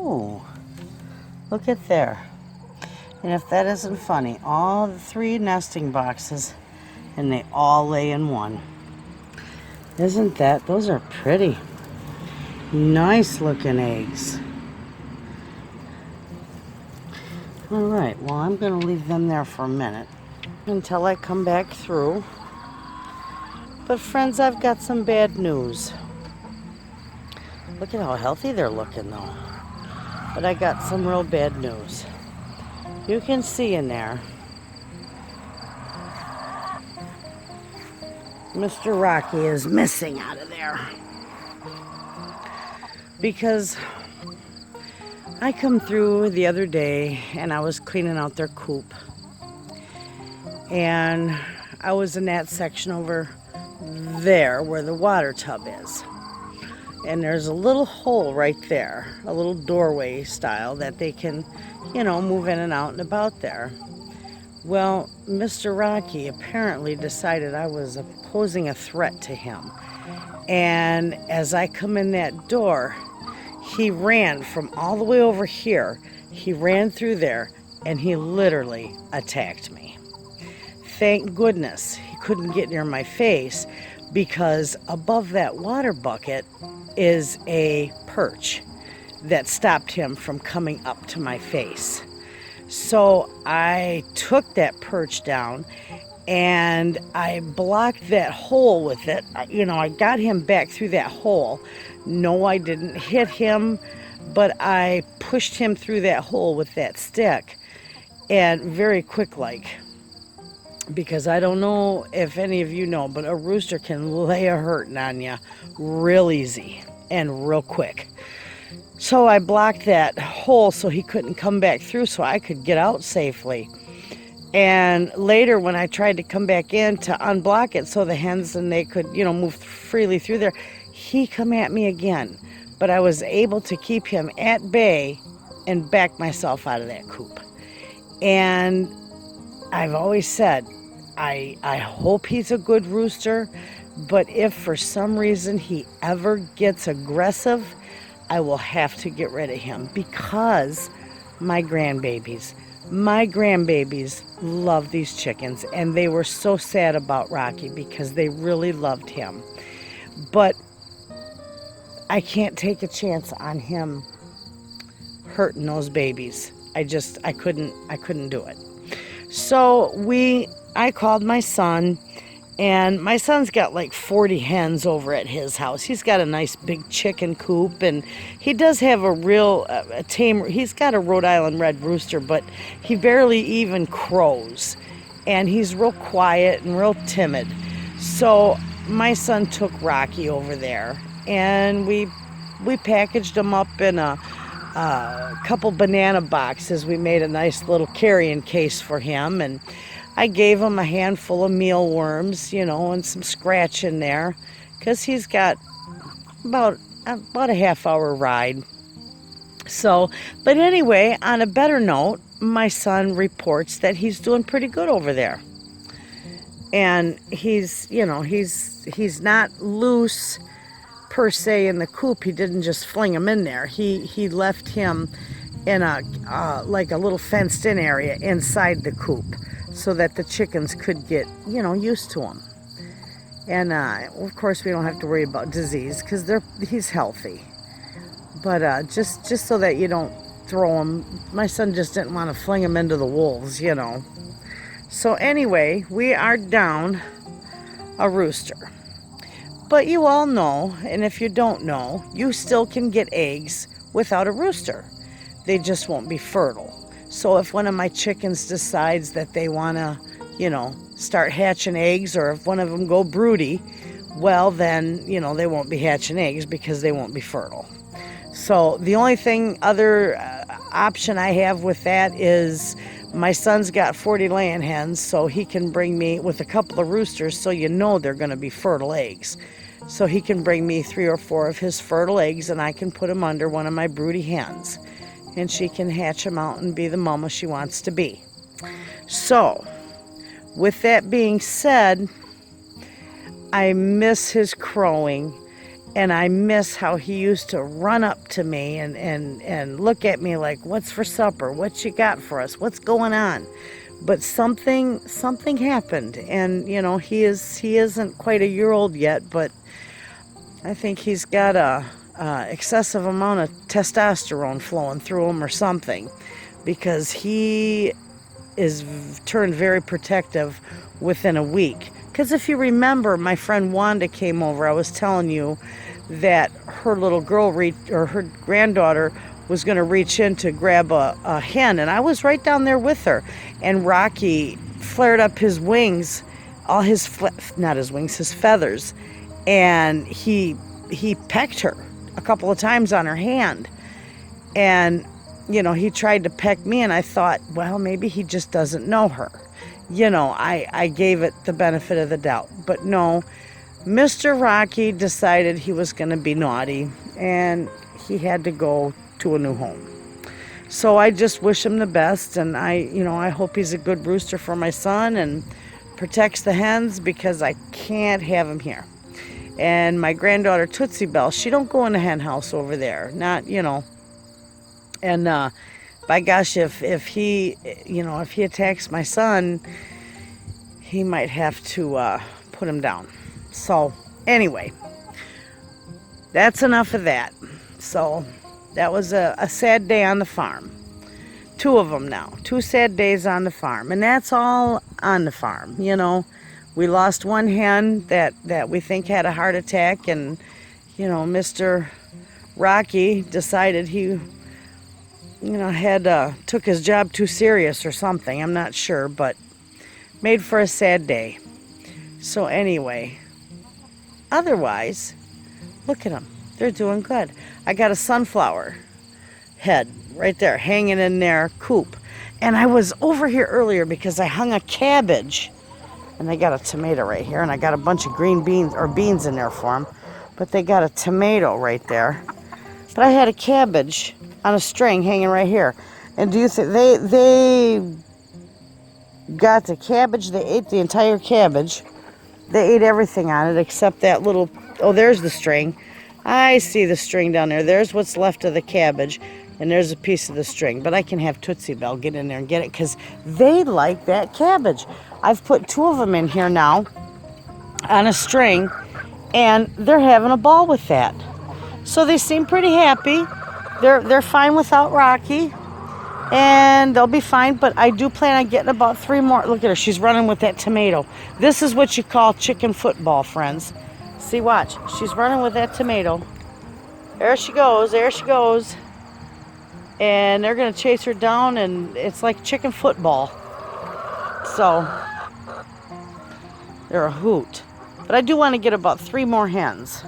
Ooh, look at there. And if that isn't funny, all the 3 nesting boxes, and they all lay in one. Isn't that? Those are pretty. Nice looking eggs. All right, well, I'm going to leave them there for a minute until I come back through. But friends, I've got some bad news. Look at how healthy they're looking though. But I got some real bad news. You can see in there, Mr. Rocky is missing out of there. Because I come through the other day and I was cleaning out their coop. And I was in that section over there where the water tub is. And there's a little hole right there, a little doorway style that they can, move in and out and about there. Well, Mr. Rocky apparently decided I was posing a threat to him. And as I come in that door, he ran from all the way over here. He ran through there and he literally attacked me. Thank goodness he couldn't get near my face, because above that water bucket is a perch that stopped him from coming up to my face. So I took that perch down and I blocked that hole with it. I got him back through that hole. No, I didn't hit him, but I pushed him through that hole with that stick, and very quick like. Because I don't know if any of you know, but a rooster can lay a hurting on you real easy and real quick. So I blocked that hole so he couldn't come back through, so I could get out safely. And later when I tried to come back in to unblock it so the hens and they could, move freely through there, he come at me again. But I was able to keep him at bay and back myself out of that coop. And I've always said, I hope he's a good rooster, but if for some reason he ever gets aggressive, I will have to get rid of him, because my grandbabies love these chickens, and they were so sad about Rocky because they really loved him. But I can't take a chance on him hurting those babies. I couldn't do it. So I called my son, and my son's got like 40 hens over at his house. He's got a nice big chicken coop, and he does have a real tame. He's got a Rhode Island red rooster, but he barely even crows, and he's real quiet and real timid. So my son took Rocky over there, and we packaged him up in a couple banana boxes. We made a nice little carrying case for him, and I gave him a handful of mealworms, and some scratch in there, because he's got about a half-hour ride. So, but anyway, on a better note, my son reports that he's doing pretty good over there. And he's not loose per se in the coop. He didn't just fling him in there. He left him in a like a little fenced-in area inside the coop, so that the chickens could get, used to him. And of course, we don't have to worry about disease because he's healthy. But just so that you don't throw him, my son just didn't want to fling him into the wolves, So anyway, we are down a rooster. But you all know, and if you don't know, you still can get eggs without a rooster. They just won't be fertile. So if one of my chickens decides that they want to, start hatching eggs, or if one of them go broody, well then, they won't be hatching eggs because they won't be fertile. So the only other option I have with that is my son's got 40 laying hens, so he can bring me with a couple of roosters, so they're going to be fertile eggs. So he can bring me 3 or 4 of his fertile eggs, and I can put them under one of my broody hens. And she can hatch them out and be the mama she wants to be. So, with that being said, I miss his crowing, And I miss how he used to run up to me and look at me like, what's for supper? What you got for us? What's going on? But something happened, and you know, he isn't quite a year old yet, but I think he's got a excessive amount of testosterone flowing through him or something, because he is turned very protective within a week. Because if you remember, my friend Wanda came over. I was telling you that her little girl her granddaughter was going to reach in to grab a hen, and I was right down there with her. And Rocky flared up his wings, all his not his wings, his feathers, and he pecked her a couple of times on her hand. And you know, he tried to peck me, and I thought, well, maybe he just doesn't know her. You know, I gave it the benefit of the doubt. But no, Mr. Rocky decided he was going to be naughty, and he had to go to a new home. So I just wish him the best, and I hope he's a good rooster for my son and protects the hens, because I can't have him here. And my granddaughter Tootsie Bell, she don't go in the hen house over there. Not, you know. And by gosh, if he attacks my son, he might have to put him down. So anyway, that's enough of that. So that was a sad day on the farm. 2 of them now. 2 sad days on the farm. And that's all on the farm, you know. We lost one hen that we think had a heart attack, and, you know, Mr. Rocky decided he, you know, took his job too serious or something. I'm not sure, but made for a sad day. So anyway, otherwise, look at them. They're doing good. I got a sunflower head right there, hanging in their coop. And I was over here earlier because I hung a cabbage. And they got a tomato right here. And I got a bunch of green beans, or beans in there for them. But they got a tomato right there. But I had a cabbage on a string hanging right here. And do you think they got the cabbage? They ate the entire cabbage. They ate everything on it except that little, oh, there's the string. I see the string down there. There's what's left of the cabbage, and there's a piece of the string. But I can have Tootsie Bell get in there and get it, because they like that cabbage. I've put 2 of them in here now on a string, and they're having a ball with that. So they seem pretty happy. They're fine without Rocky, and they'll be fine. But I do plan on getting about 3 more. Look at her. She's running with that tomato. This is what you call chicken football, friends. See, watch. She's running with that tomato. There she goes. There she goes. And they're going to chase her down, and it's like chicken football. So they're a hoot. But I do want to get about 3 more hens.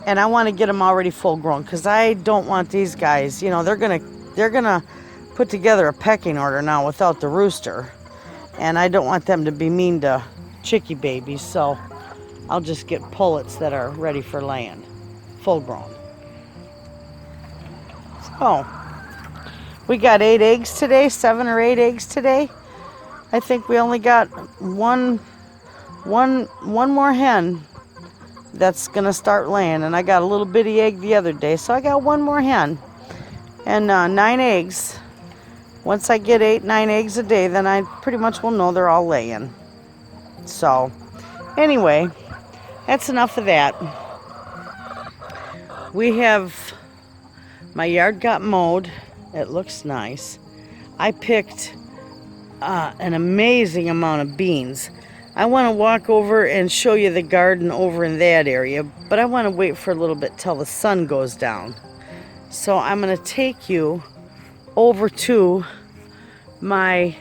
And I want to get them already full grown, because I don't want these guys, you know, they're gonna put together a pecking order now without the rooster. And I don't want them to be mean to chickie babies, so I'll just get pullets that are ready for laying, full grown. So we got 8 eggs today, 7 or 8 eggs today. I think we only got one more hen that's gonna start laying, and I got a little bitty egg the other day, so I got 1 more hen and 9 eggs. Once I get 8, 9 eggs a day, then I pretty much will know they're all laying. So anyway, that's enough of that. My yard got mowed. It looks nice. I picked an amazing amount of beans. I want to walk over and show you the garden over in that area, but I want to wait for a little bit till the sun goes down. So I'm going to take you over to my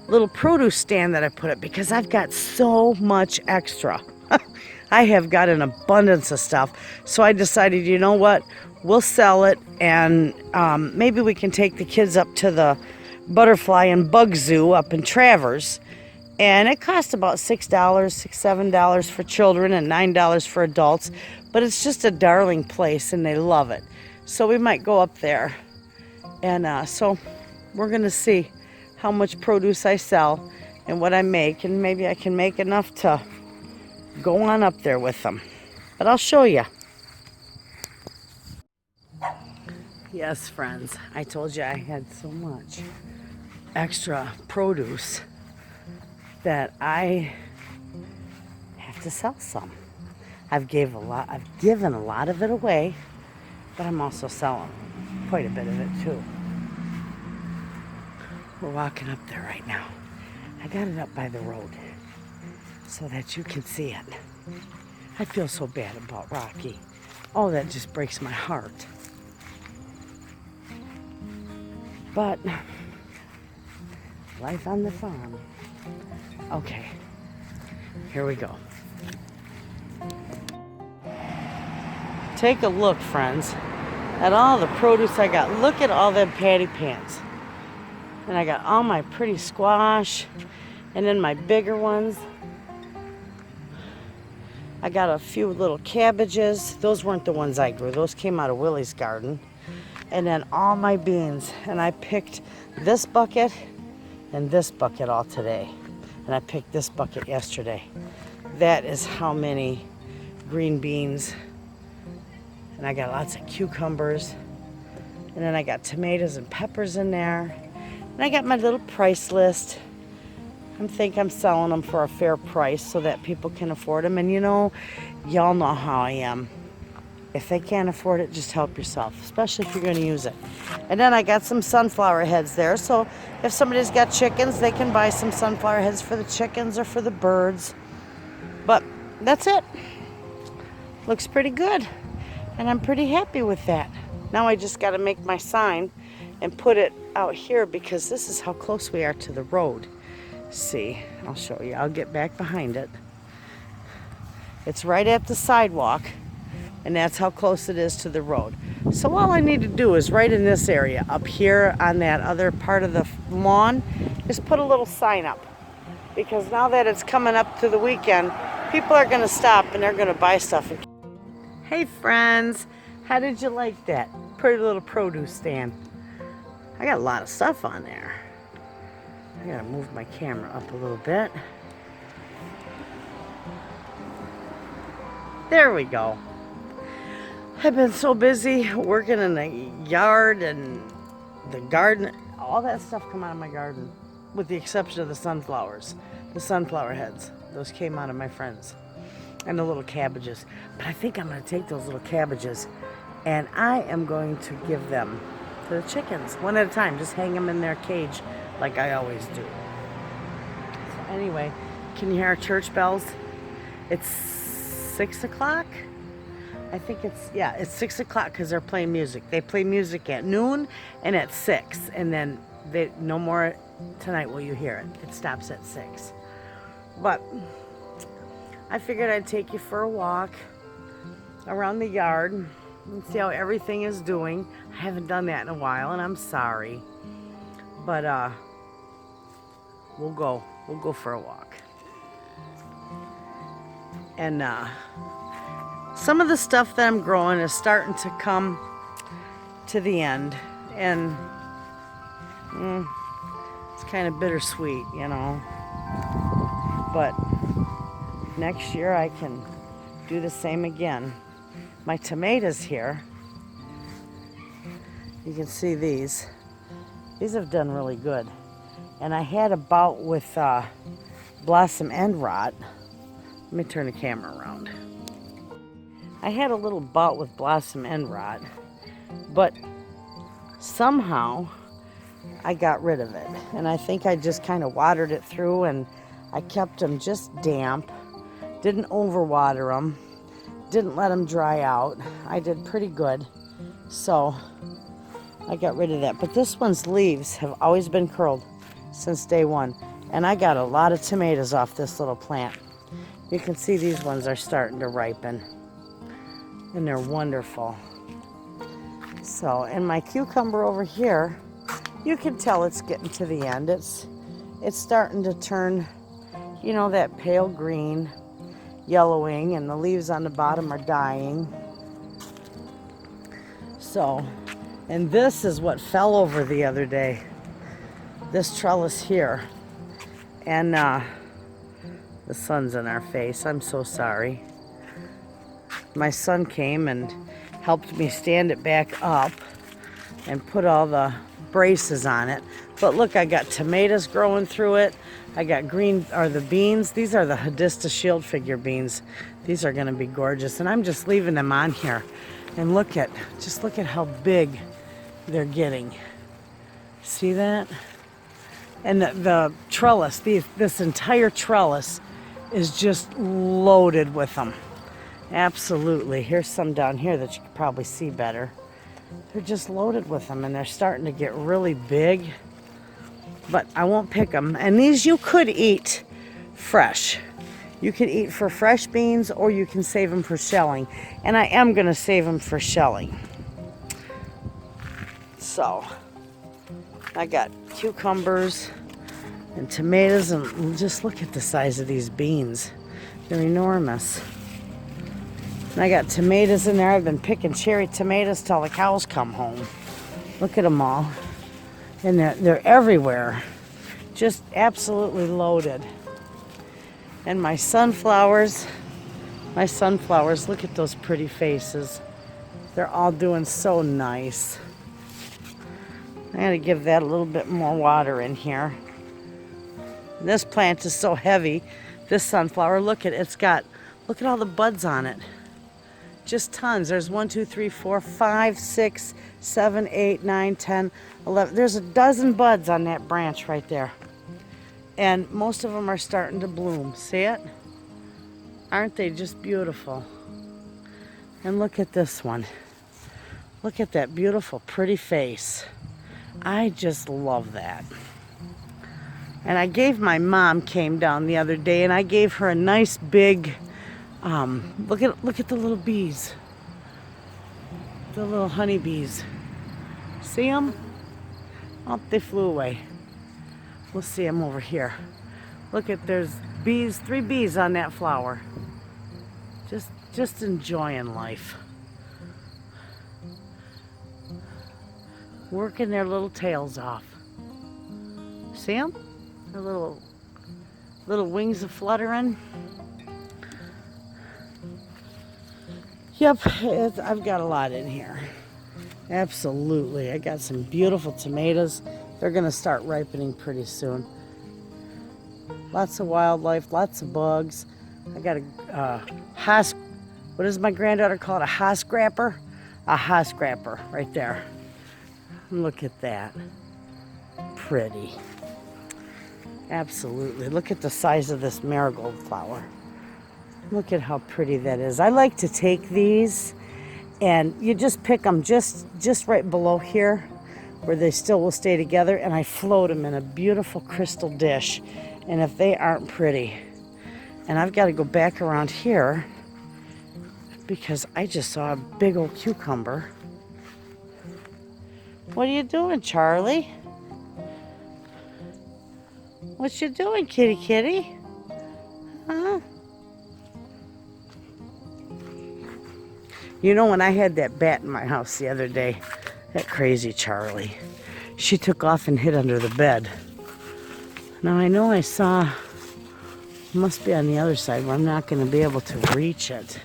little produce stand that I put up, because I've got so much extra. I have got an abundance of stuff. So I decided, you know what? We'll sell it, and maybe we can take the kids up to the butterfly and bug zoo up in Travers. And it costs about $6, $7 for children and $9 for adults. But it's just a darling place, and they love it. So we might go up there. And so we're going to see how much produce I sell and what I make. And maybe I can make enough to go on up there with them. But I'll show you. Yes, friends, I told you I had so much extra produce that I have to sell some. I've given a lot of it away, but I'm also selling quite a bit of it too. We're walking up there right now. I got it up by the road so that you can see it. I feel so bad about Rocky. Oh, that just breaks my heart. But life on the farm. Okay, here we go. Take a look, friends, at all the produce I got. Look at all them patty pans. And I got all my pretty squash, and then my bigger ones. I got a few little cabbages. Those weren't the ones I grew. Those came out of Willie's garden. And then all my beans. And I picked this bucket and this bucket all today. And I picked this bucket yesterday. That is how many green beans. And I got lots of cucumbers. And then I got tomatoes and peppers in there. And I got my little price list. I think I'm selling them for a fair price so that people can afford them. And you know, y'all know how I am. If they can't afford it, just help yourself, especially if you're going to use it. And then I got some sunflower heads there. So if somebody's got chickens, they can buy some sunflower heads for the chickens or for the birds. But that's it. Looks pretty good. And I'm pretty happy with that. Now I just got to make my sign and put it out here because this is how close we are to the road. See, I'll show you. I'll get back behind it. It's right at the sidewalk, and that's how close it is to the road. So all I need to do is right in this area up here on that other part of the lawn, is put a little sign up. Because now that it's coming up to the weekend, people are going to stop and they're going to buy stuff. Hey friends, how did you like that pretty little produce stand? I got a lot of stuff on there. I gotta move my camera up a little bit. There we go. I've been so busy working in the yard and the garden. All that stuff come out of my garden, with the exception of the sunflowers, the sunflower heads. Those came out of my friends. And the little cabbages. But I think I'm gonna take those little cabbages and I am going to give them to the chickens one at a time. Just hang them in their cage like I always do. So anyway, can you hear our church bells? It's 6 o'clock. I think it's 6 o'clock because they're playing music. They play music at noon and at 6, and then no more tonight will you hear it. It stops at 6. But I figured I'd take you for a walk around the yard and see how everything is doing. I haven't done that in a while, and I'm sorry. But we'll go for a walk. And some of the stuff that I'm growing is starting to come to the end, and it's kind of bittersweet, you know. But next year I can do the same again. My tomatoes here, you can see these have done really good. And I had a bout with blossom end rot. Let me turn the camera around. I had a little bout with blossom end rot, but somehow I got rid of it. And I think I just kind of watered it through, and I kept them just damp, didn't overwater them, didn't let them dry out. I did pretty good, so I got rid of that. But this one's leaves have always been curled since day one, and I got a lot of tomatoes off this little plant. You can see these ones are starting to ripen, and they're wonderful. So, and my cucumber over here, you can tell it's getting to the end. It's starting to turn, you know, that pale green, yellowing, and the leaves on the bottom are dying. So, and this is what fell over the other day. This trellis here. And the sun's in our face. I'm so sorry. My son came and helped me stand it back up. and put all the braces on it. But look, I got tomatoes growing through it. I got green, or the beans. These are the Hadista Shield figure beans. These are gonna be gorgeous. And I'm just leaving them on here. And just look at how big they're getting. See that? And the trellis, this entire trellis is just loaded with them. Absolutely. Here's some down here that you can probably see better. They're just loaded with them, and they're starting to get really big. But I won't pick them. And these you could eat fresh. You could eat for fresh beans, or you can save them for shelling. And I am going to save them for shelling. So, I got cucumbers and tomatoes, and just look at the size of these beans. They're enormous. And I got tomatoes in there. I've been picking cherry tomatoes till the cows come home. Look at them all. And they're everywhere. Just absolutely loaded. And my sunflowers, look at those pretty faces. They're all doing so nice. I gotta give that a little bit more water in here. And this plant is so heavy. This sunflower, look at all the buds on it. Just tons. There's 1, 2, 3, 4, 5, 6, 7, 8, 9, 10, 11. There's a dozen buds on that branch right there. And most of them are starting to bloom. See it? Aren't they just beautiful? And look at this one. Look at that beautiful, pretty face. I just love that. And I gave my mom, came down the other day, and I gave her a nice big, look at the little bees. The little honeybees. See them? Oh, they flew away. We'll see them over here. Look at, there's bees, 3 bees on that flower. Just enjoying life. Working their little tails off. See them? Their little wings are fluttering. Yep, I've got a lot in here. Absolutely. I got some beautiful tomatoes. They're going to start ripening pretty soon. Lots of wildlife, lots of bugs. I got a what does my granddaughter call it? A hoscrapper? A hoscrapper right there. Look at that. Pretty. Absolutely. Look at the size of this marigold flower. Look at how pretty that is. I like to take these and you just pick them just right below here where they still will stay together, and I float them in a beautiful crystal dish. And if they aren't pretty, and I've got to go back around here because I just saw a big old cucumber. What are you doing, Charlie? What you doing, kitty kitty? Huh? You know, when I had that bat in my house the other day, that crazy Charlie, she took off and hid under the bed. Now I know I saw, must be on the other side where I'm not going to be able to reach it.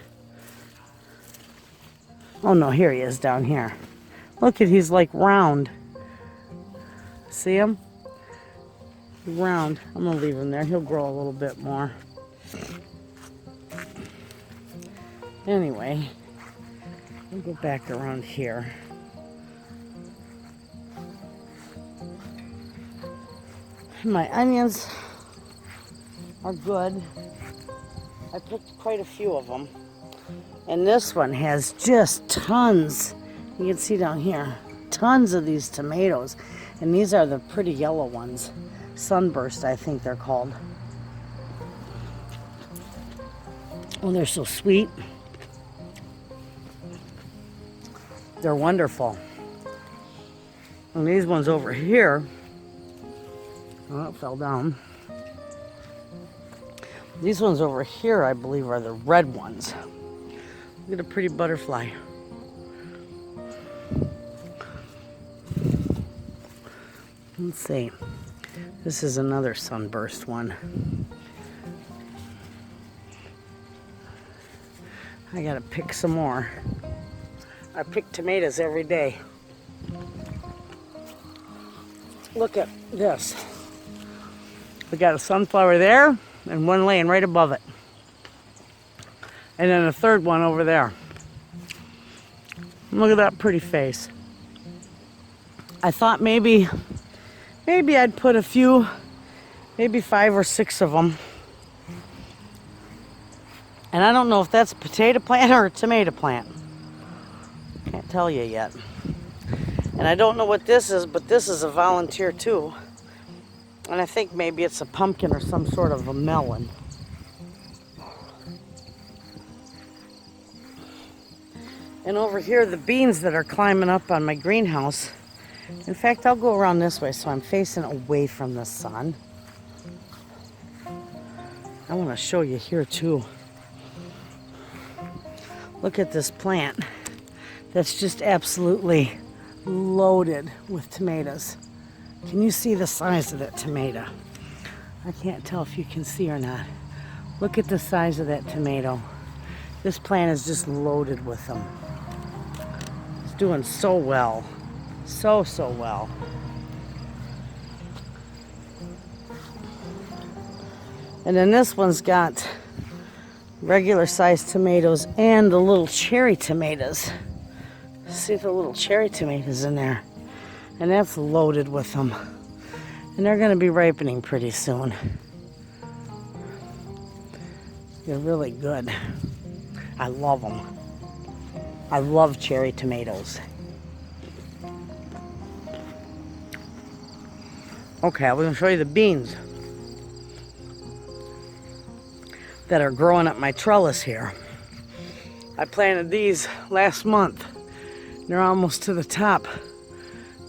Oh no, here he is down here. Look at, he's like round. See him? Round. I'm going to leave him there. He'll grow a little bit more. Anyway, I'll go back around here. My onions are good. I picked quite a few of them. And this one has just tons. You can see down here, tons of these tomatoes. And these are the pretty yellow ones. Sunburst, I think they're called. Oh, they're so sweet. They're wonderful. And these ones over here, oh, it fell down. These ones over here, I believe, are the red ones. Look at a pretty butterfly. Let's see. This is another sunburst one. I gotta pick some more. I pick tomatoes every day. Look at this. We got a sunflower there and one laying right above it. And then a third one over there. Look at that pretty face. I thought maybe I'd put a few, maybe 5 or 6 of them. And I don't know if that's a potato plant or a tomato plant. Can't tell you yet. And I don't know what this is, but this is a volunteer too. And I think maybe it's a pumpkin or some sort of a melon. And over here, the beans that are climbing up on my greenhouse. In fact, I'll go around this way so I'm facing away from the sun. I want to show you here too. Look at this plant that's just absolutely loaded with tomatoes. Can you see the size of that tomato? I can't tell if you can see or not. Look at the size of that tomato. This plant is just loaded with them. It's doing so well. So well. And then this one's got regular sized tomatoes and the little cherry tomatoes. See the little cherry tomatoes in there. And that's loaded with them. And they're going to be ripening pretty soon. They're really good. I love them. I love cherry tomatoes. Okay, I'm going to show you the beans that are growing up my trellis here. I planted these last month. They're almost to the top.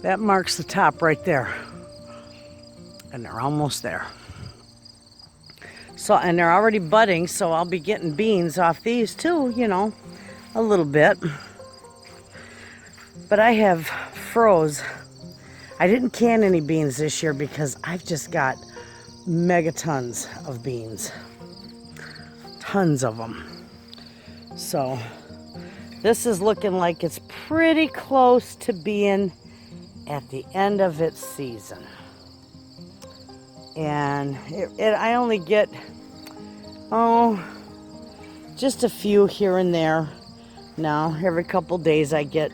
That marks the top right there. And they're almost there. So, and they're already budding, so I'll be getting beans off these too, you know, a little bit. But I have froze. I didn't can any beans this year because I've just got megatons of beans. Tons of them. So this is looking like it's pretty close to being at the end of its season. And I only get, just a few here and there. Now, every couple days I get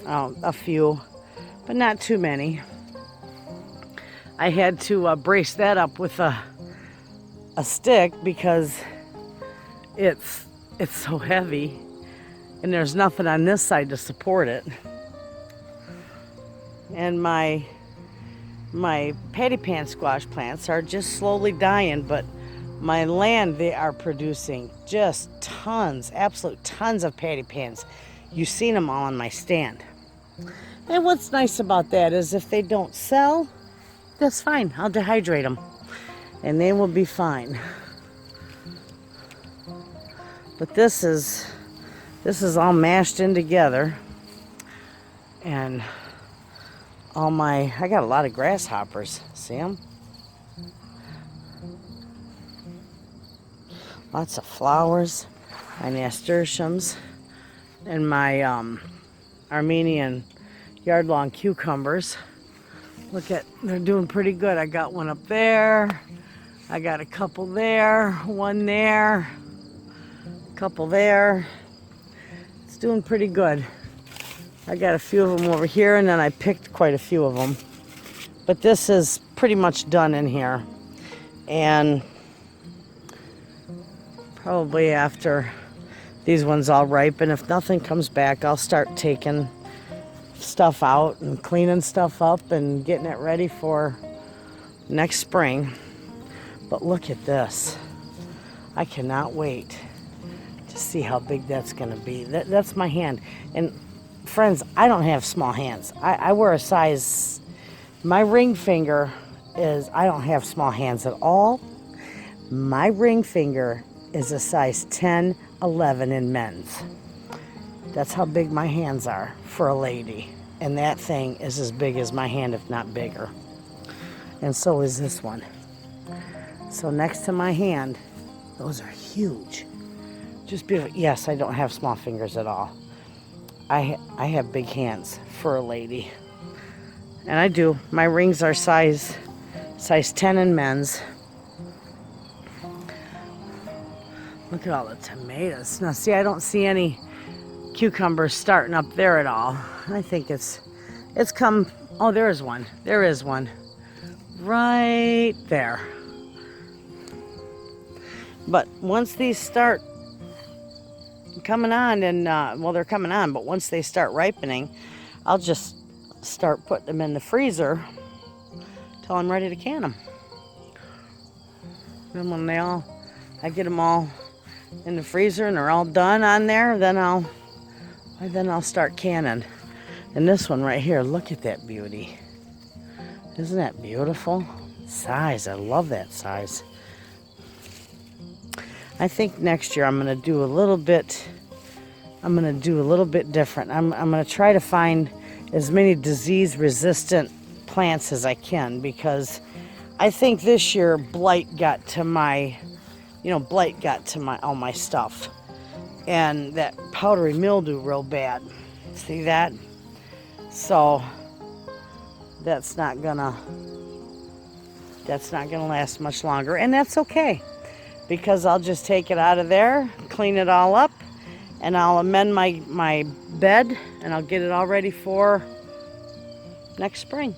a few, but not too many. I had to brace that up with a stick because it's so heavy and there's nothing on this side to support it. And my patty pan squash plants are just slowly dying, but my land, they are producing just tons, absolute tons of patty pans. You've seen them all on my stand. And what's nice about that is if they don't sell, that's fine. I'll dehydrate them and they will be fine. But this is all mashed in together. And I got a lot of grasshoppers. See them? Lots of flowers, my nasturtiums, and my Armenian yard-long cucumbers. Look at, they're doing pretty good. I got one up there. I got a couple there, one there, a couple there. It's doing pretty good. I got a few of them over here, and then I picked quite a few of them. But this is pretty much done in here. And probably after these ones all ripen, if nothing comes back, I'll start taking stuff out and cleaning stuff up and getting it ready for next spring. But look at this. I cannot wait to see how big that's going to be. That's my hand. And friends, I don't have small hands. I wear a size, my ring finger is, I don't have small hands at all. My ring finger is a size 10, 11 in men's. That's how big my hands are for a lady. And that thing is as big as my hand, if not bigger. And so is this one. So next to my hand, those are huge. Just beautiful. Yes, I don't have small fingers at all. I have big hands for a lady. And I do. My rings are size 10 in men's. Look at all the tomatoes. Now see, I don't see any cucumbers starting up there at all. I think it's come, oh, there is one. There is one. Right there. But once these start coming on, and well, they're coming on, but once they start ripening, I'll just start putting them in the freezer till I'm ready to can them. Then when I get them all in the freezer and they're all done on there, then I'll start canning. And this one right here, look at that beauty. Isn't that beautiful? Size, I love that size. I think next year I'm gonna do a little bit different. I'm gonna try to find as many disease-resistant plants as I can, because I think this year blight got to all my stuff, and that powdery mildew real bad. See that? So that's not gonna last much longer, and that's okay, because I'll just take it out of there, clean it all up, and I'll amend my bed, and I'll get it all ready for next spring.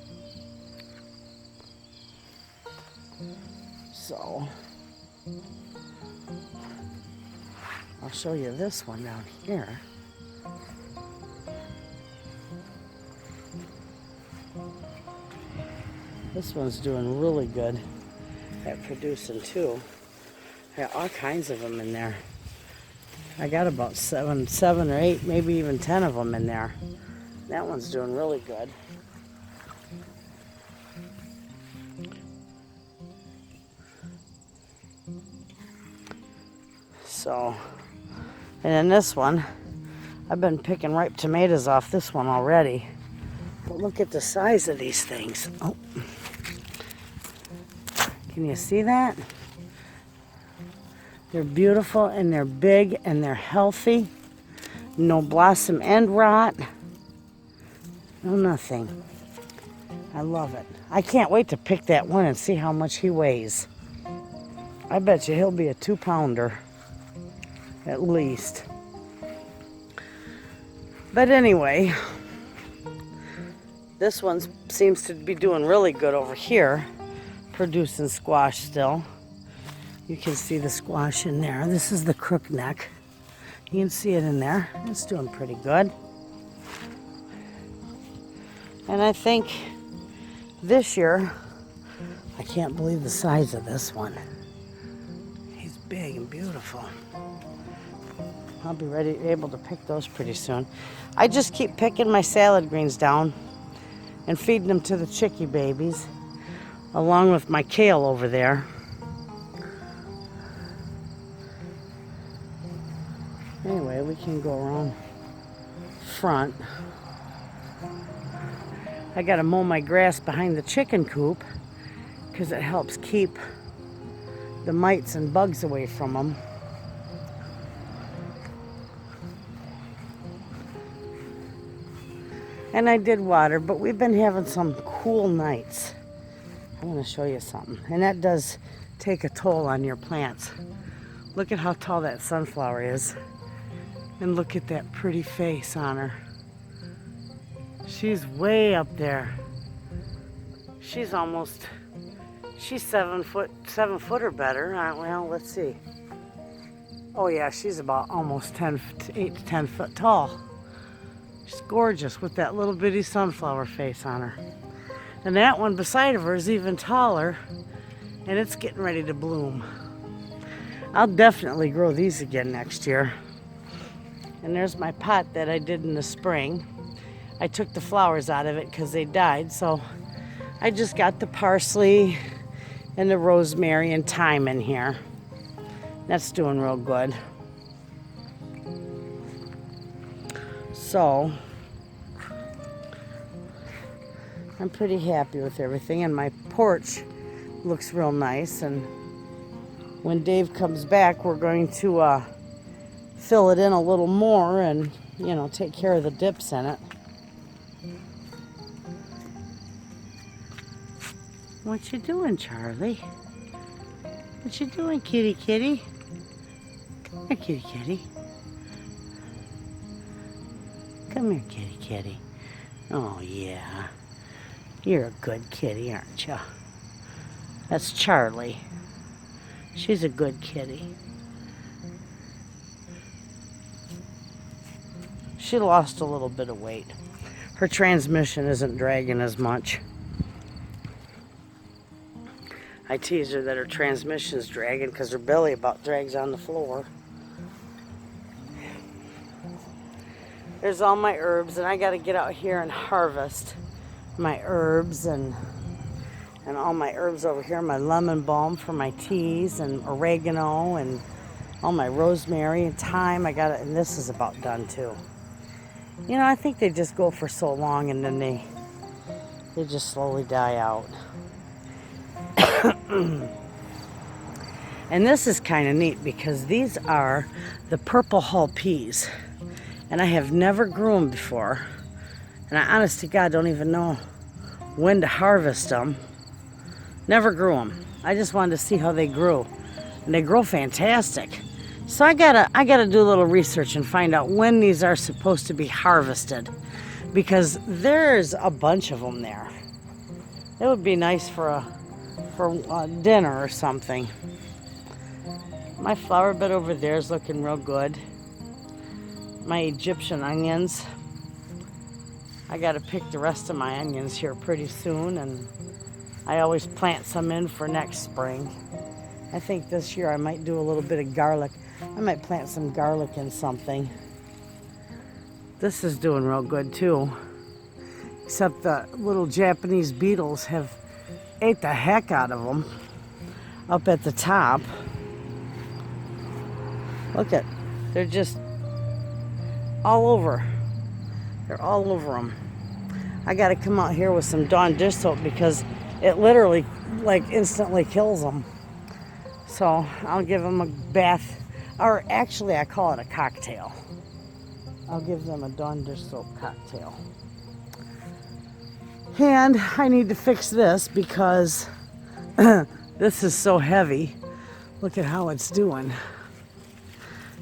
So I'll show you this one down here. This one's doing really good at producing too. I got all kinds of them in there. I got about seven or eight, maybe even 10 of them in there. That one's doing really good. So, and then this one, I've been picking ripe tomatoes off this one already. But look at the size of these things. Oh. Can you see that? They're beautiful, and they're big, and they're healthy. No blossom end rot. No nothing. I love it. I can't wait to pick that one and see how much he weighs. I bet you he'll be a 2-pounder. At least. But anyway, this one seems to be doing really good over here, producing squash still. You can see the squash in there. This is the crookneck. You can see it in there. It's doing pretty good. And I think this year, I can't believe the size of this one. He's big and beautiful. I'll be able to pick those pretty soon. I just keep picking my salad greens down and feeding them to the chickie babies, along with my kale over there. Anyway, we can go around front. I gotta mow my grass behind the chicken coop because it helps keep the mites and bugs away from them. And I did water, but we've been having some cool nights. I want to show you something. And that does take a toll on your plants. Look at how tall that sunflower is. And look at that pretty face on her. She's way up there. She's 7 foot or better. Well, let's see. Oh yeah, she's about almost 8 to 10 foot tall. She's gorgeous with that little bitty sunflower face on her. And that one beside of her is even taller, and it's getting ready to bloom. I'll definitely grow these again next year. And there's my pot that I did in the spring. I took the flowers out of it because they died, so I just got the parsley and the rosemary and thyme in here. That's doing real good. So, I'm pretty happy with everything, and my porch looks real nice. And when Dave comes back, we're going to fill it in a little more and, take care of the dips in it. What you doing, Charlie? What you doing, kitty kitty? Come here, kitty kitty. Come here, kitty kitty. Oh, yeah. You're a good kitty, aren't you? That's Charlie. She's a good kitty. She lost a little bit of weight. Her transmission isn't dragging as much. I tease her that her transmission's dragging because her belly about drags on the floor. There's all my herbs, and I got to get out here and harvest my herbs and all my herbs over here. My lemon balm for my teas, and oregano, and all my rosemary and thyme. I got it, and this is about done too. You know, I think they just go for so long, and then they just slowly die out. And this is kind of neat because these are the purple hull peas, and I have never grew them before, and I honest to God don't even know when to harvest them. Never grew them. I just wanted to see how they grew, and they grow fantastic. So I gotta do a little research and find out when these are supposed to be harvested, because there's a bunch of them there. It would be nice for dinner or something. My flower bed over there is looking real good. My Egyptian onions. I got to pick the rest of my onions here pretty soon, and I always plant some in for next spring. I think this year I might do a little bit of garlic. I might plant some garlic in something. This is doing real good too. Except the little Japanese beetles have ate the heck out of them up at the top. Look at, they're just all over. They're all over them. I got to come out here with some Dawn dish soap because it literally like instantly kills them. So I'll give them a bath, or actually I call it a cocktail. I'll give them a Dawn dish soap cocktail. And I need to fix this because this is so heavy. Look at how it's doing.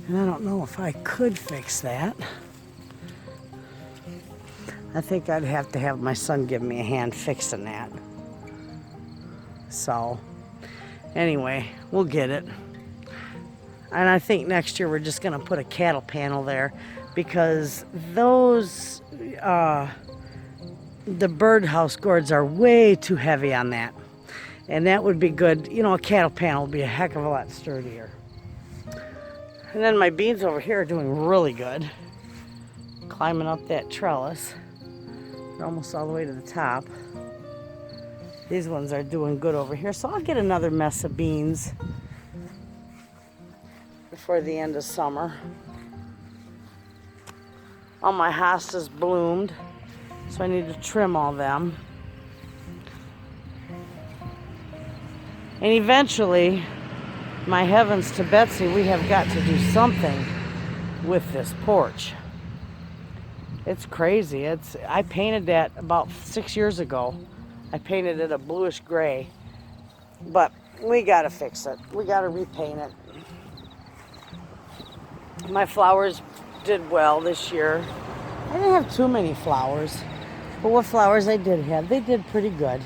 And I don't know if I could fix that. I think I'd have to have my son give me a hand fixing that. So, anyway, we'll get it. And I think next year we're just going to put a cattle panel there because those, the birdhouse gourds are way too heavy on that. And that would be good. You know, a cattle panel would be a heck of a lot sturdier. And then my beans over here are doing really good. Climbing up that trellis. They're almost all the way to the top. These ones are doing good over here. So I'll get another mess of beans before the end of summer. All my hostas bloomed, so I need to trim all them. And eventually, my heavens to Betsy, we have got to do something with this porch. It's crazy. I painted that about 6 years ago. I painted it a bluish gray, but we gotta fix it. We gotta repaint it. My flowers did well this year. I didn't have too many flowers, but what flowers I did have, they did pretty good.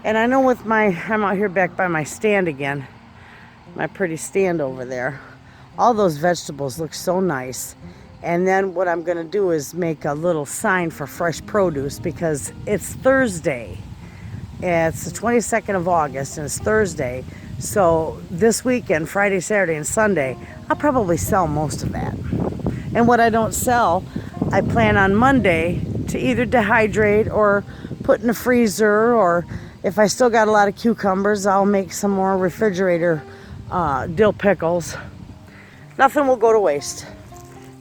And I know with I'm out here back by my stand again, my pretty stand over there. All those vegetables look so nice. And then what I'm gonna do is make a little sign for fresh produce because it's Thursday. It's the 22nd of August and it's Thursday. So this weekend, Friday, Saturday, and Sunday, I'll probably sell most of that. And what I don't sell, I plan on Monday to either dehydrate or put in the freezer, or if I still got a lot of cucumbers, I'll make some more refrigerator dill pickles. Nothing will go to waste.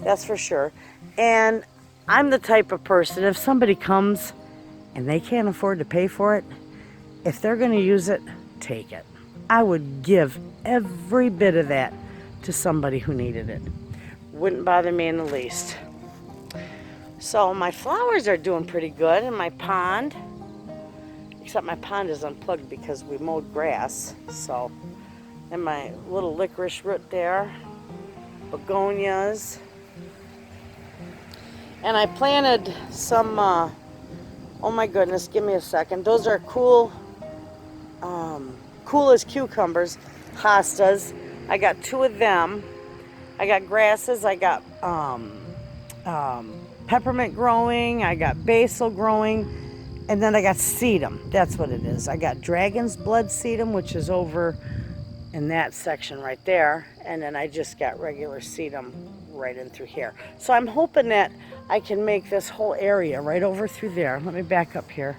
That's for sure. And I'm the type of person, if somebody comes and they can't afford to pay for it, if they're going to use it, take it. I would give every bit of that to somebody who needed it. Wouldn't bother me in the least. So my flowers are doing pretty good in my pond. except my pond is unplugged because we mowed grass. So, and my little licorice root there, begonias. And I planted some, oh my goodness, give me a second. Those are cool as cucumbers, hostas. I got 2 of them. I got grasses, I got peppermint growing, I got basil growing, and then I got sedum. That's what it is. I got dragon's blood sedum, which is over in that section right there, and then I just got regular sedum right in through here. So I'm hoping that I can make this whole area right over through there. Let me back up here.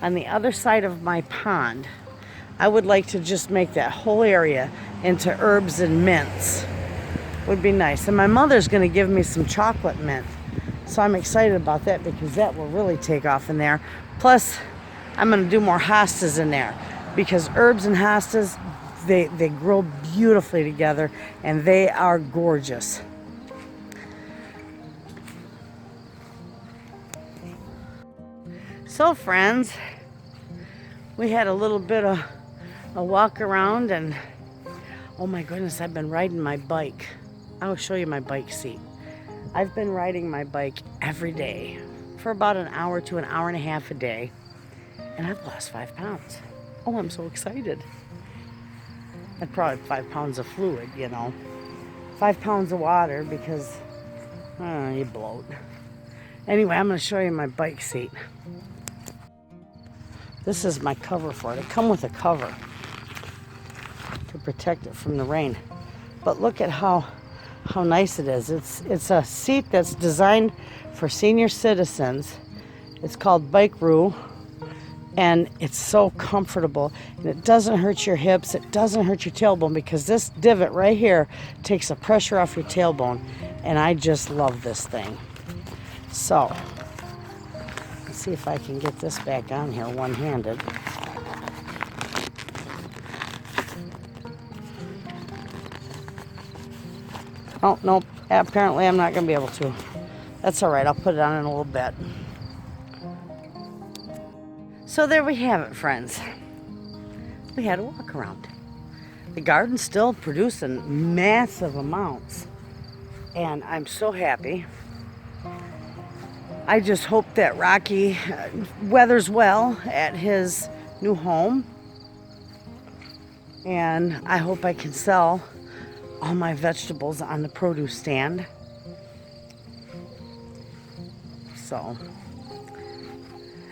On the other side of my pond, I would like to just make that whole area into herbs and mints. Would be nice. And my mother's going to give me some chocolate mint. So I'm excited about that because that will really take off in there. Plus, I'm going to do more hostas in there because herbs and hostas, they grow beautifully together and they are gorgeous. So friends, we had a little bit of a walk around and oh my goodness, I've been riding my bike. I'll show you my bike seat. I've been riding my bike every day for about an hour to an hour and a half a day, and I've lost 5 pounds. Oh, I'm so excited. And probably 5 pounds of fluid, you know. 5 pounds of water because you bloat. Anyway, I'm going to show you my bike seat. This is my cover for it. It comes with a cover to protect it from the rain. But look at how nice it is. It's a seat that's designed for senior citizens. It's called Bike Roo, and it's so comfortable. And it doesn't hurt your hips. It doesn't hurt your tailbone because this divot right here takes the pressure off your tailbone. And I just love this thing. So, let's see if I can get this back on here one-handed. Oh, nope. Apparently I'm not going to be able to. That's all right. I'll put it on in a little bit. So there we have it, friends. We had a walk around. The garden's still producing massive amounts. And I'm so happy. I just hope that Rocky weathers well at his new home. And I hope I can sell all my vegetables on the produce stand. So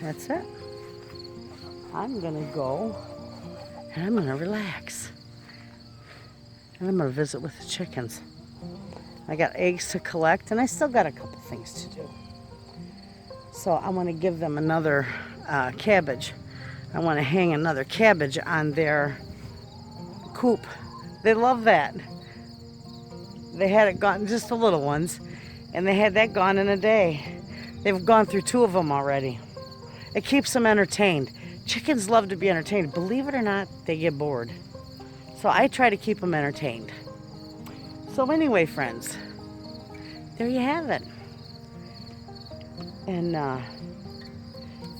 that's it. I'm gonna go and I'm gonna relax. And I'm gonna visit with the chickens. I got eggs to collect and I still got a couple things to do. So I want to give them another cabbage. I want to hang another cabbage on their coop. They love that. They had it gone, just the little ones, and they had that gone in a day. They've gone through 2 of them already. It keeps them entertained. Chickens love to be entertained. Believe it or not, they get bored. So I try to keep them entertained. So anyway, friends, there you have it. And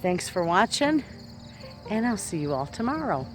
thanks for watching, and I'll see you all tomorrow.